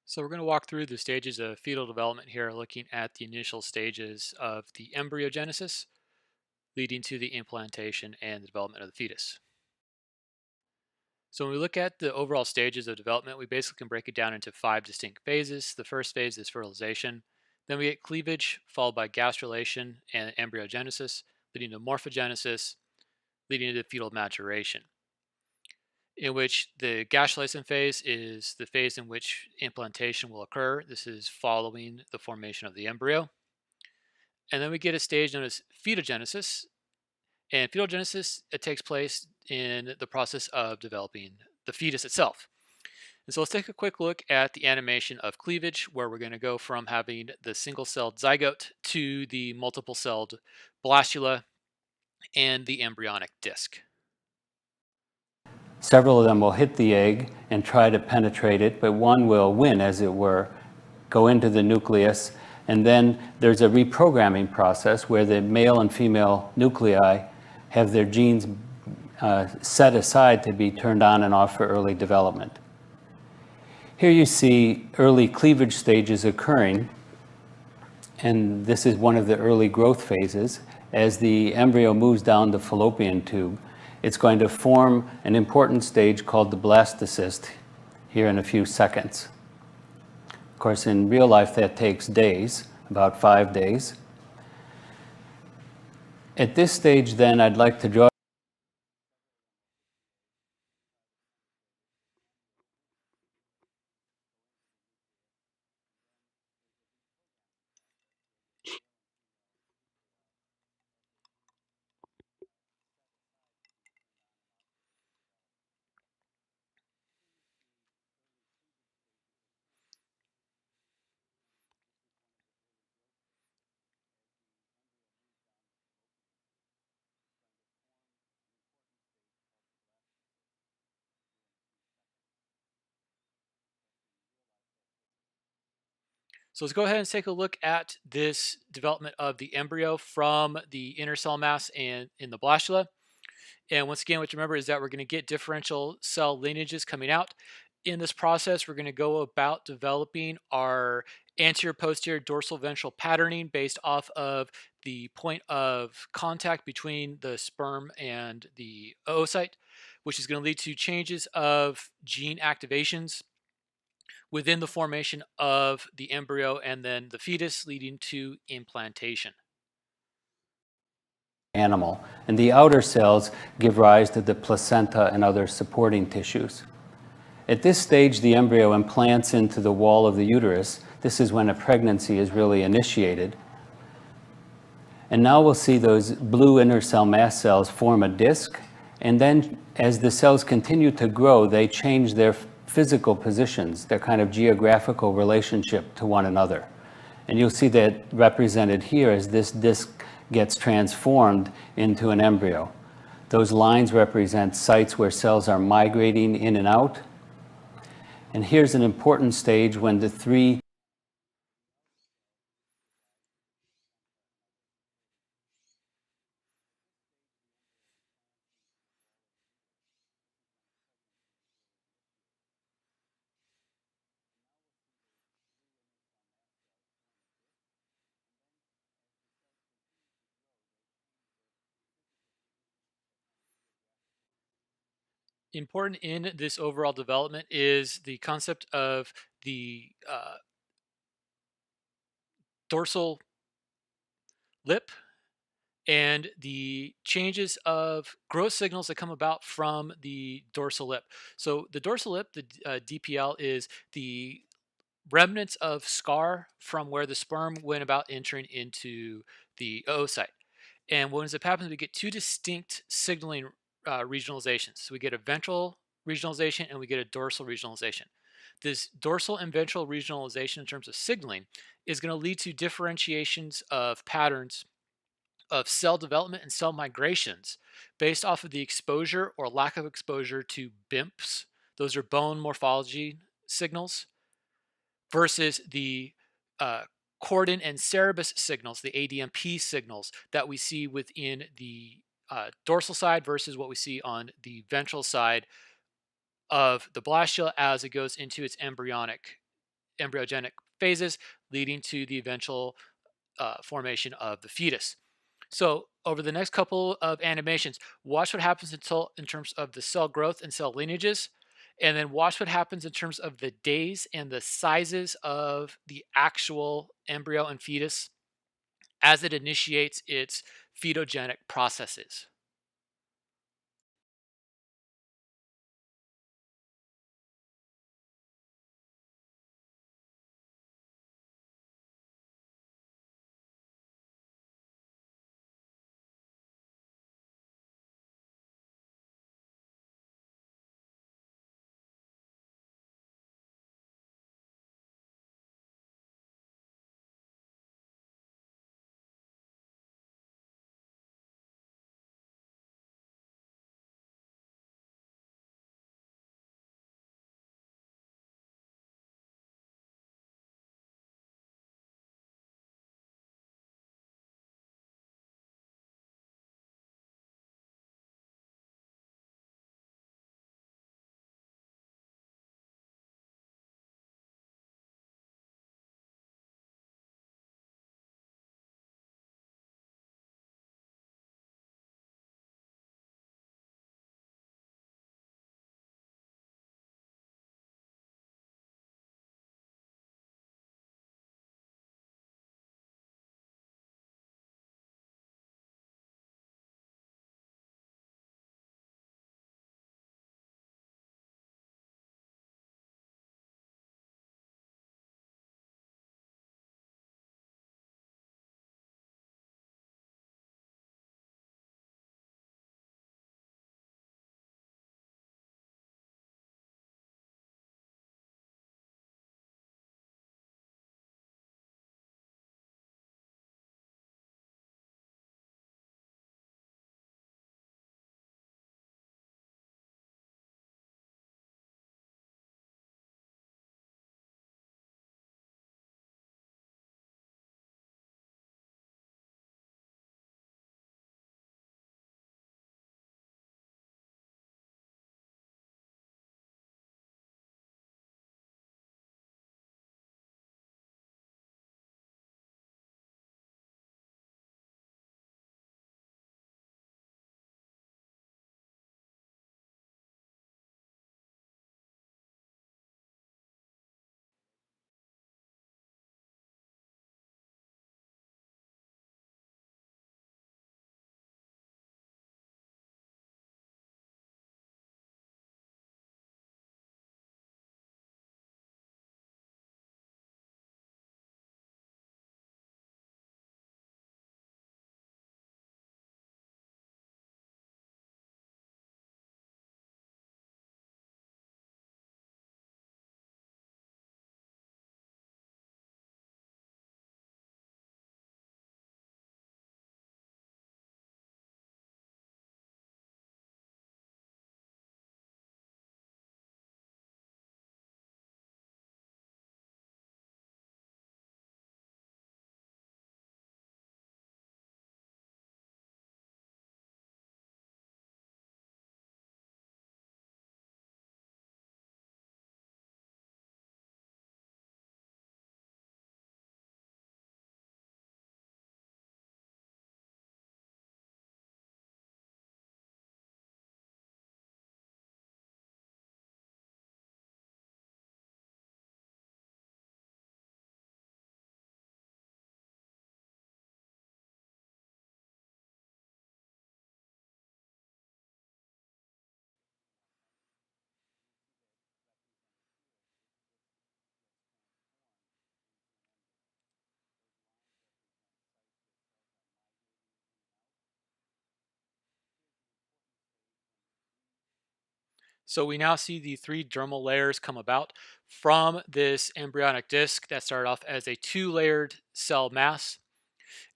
So we're going to walk through the stages of fetal development here, looking at the initial stages of the embryogenesis, leading to the implantation and the development of the fetus. So when we look at the overall stages of development, we basically can break it down into 5 distinct phases. The first phase is fertilization. Then we get cleavage, followed by gastrulation and embryogenesis, leading to morphogenesis, leading to fetal maturation, in which the gastrulation phase is the phase in which implantation will occur. This is following the formation of the embryo. And then we get a stage known as fetogenesis. And fetogenesis, it takes place in the process of developing the fetus itself. And so let's take a quick look at the animation of cleavage, where we're going to go from having the single-celled zygote to the multiple-celled blastula and the embryonic disc. Several of them will hit the egg and try to penetrate it, but one will win, as it were, go into the nucleus, and then there's a reprogramming process where the male and female nuclei have their genes set aside to be turned on and off for early development. Here you see early cleavage stages occurring, and this is one of the early growth phases. As the embryo moves down the fallopian tube, it's going to form an important stage called the blastocyst here in a few seconds. Of course, in real life, that takes days, about 5 days. At this stage, then, I'd like to draw So let's go ahead and take a look at this development of the embryo from the inner cell mass and in the blastula. And once again, what you remember is that we're going to get differential cell lineages coming out. In this process, we're going to go about developing our anterior posterior dorsal ventral patterning based off of the point of contact between the sperm and the oocyte, which is going to lead to changes of gene activations within the formation of the embryo and then the fetus, leading to implantation. animal, and the outer cells give rise to the placenta and other supporting tissues. At this stage, the embryo implants into the wall of the uterus. This is when a pregnancy is really initiated. And now we'll see those blue inner cell mass cells form a disc, and then as the cells continue to grow, they change their physical positions, their kind of geographical relationship to one another. And you'll see that represented here as this disc gets transformed into an embryo. Those lines represent sites where cells are migrating in and out. And here's an important stage when the three Important in this overall development is the concept of the dorsal lip and the changes of growth signals that come about from the dorsal lip. So the dorsal lip, the DPL, is the remnants of scar from where the sperm went about entering into the oocyte. And what ends up happening is we get two distinct signaling regionalizations. So we get a ventral regionalization and we get a dorsal regionalization. This dorsal and ventral regionalization in terms of signaling is going to lead to differentiations of patterns of cell development and cell migrations based off of the exposure or lack of exposure to BIMPs. Those are bone morphology signals versus the cordon and cerebus signals, the ADMP signals that we see within the dorsal side versus what we see on the ventral side of the blastula as it goes into its embryonic embryogenic phases, leading to the eventual formation of the fetus. So over the next couple of animations, watch what happens in terms of the cell growth and cell lineages, and then watch what happens in terms of the days and the sizes of the actual embryo and fetus as it initiates its fetogenic processes. So we now see the three dermal layers come about from this embryonic disc that started off as a two-layered cell mass.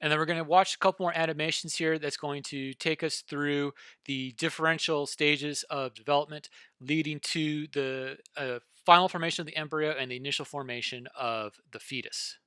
And then we're going to watch a couple more animations here that's going to take us through the differential stages of development leading to the final formation of the embryo and the initial formation of the fetus.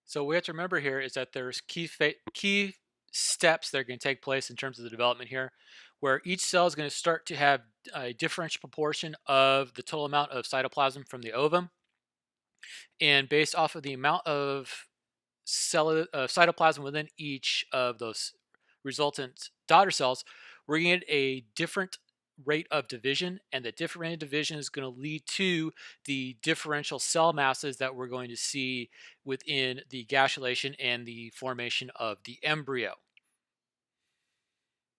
So what we have to remember here is that there's key steps that are going to take place in terms of the development here, where each cell is going to start to have a differential proportion of the total amount of cytoplasm from the ovum. And based off of the amount of cytoplasm within each of those resultant daughter cells, we're going to get a different rate of division, and the different rate of division is going to lead to the differential cell masses that we're going to see within the gastrulation and the formation of the embryo.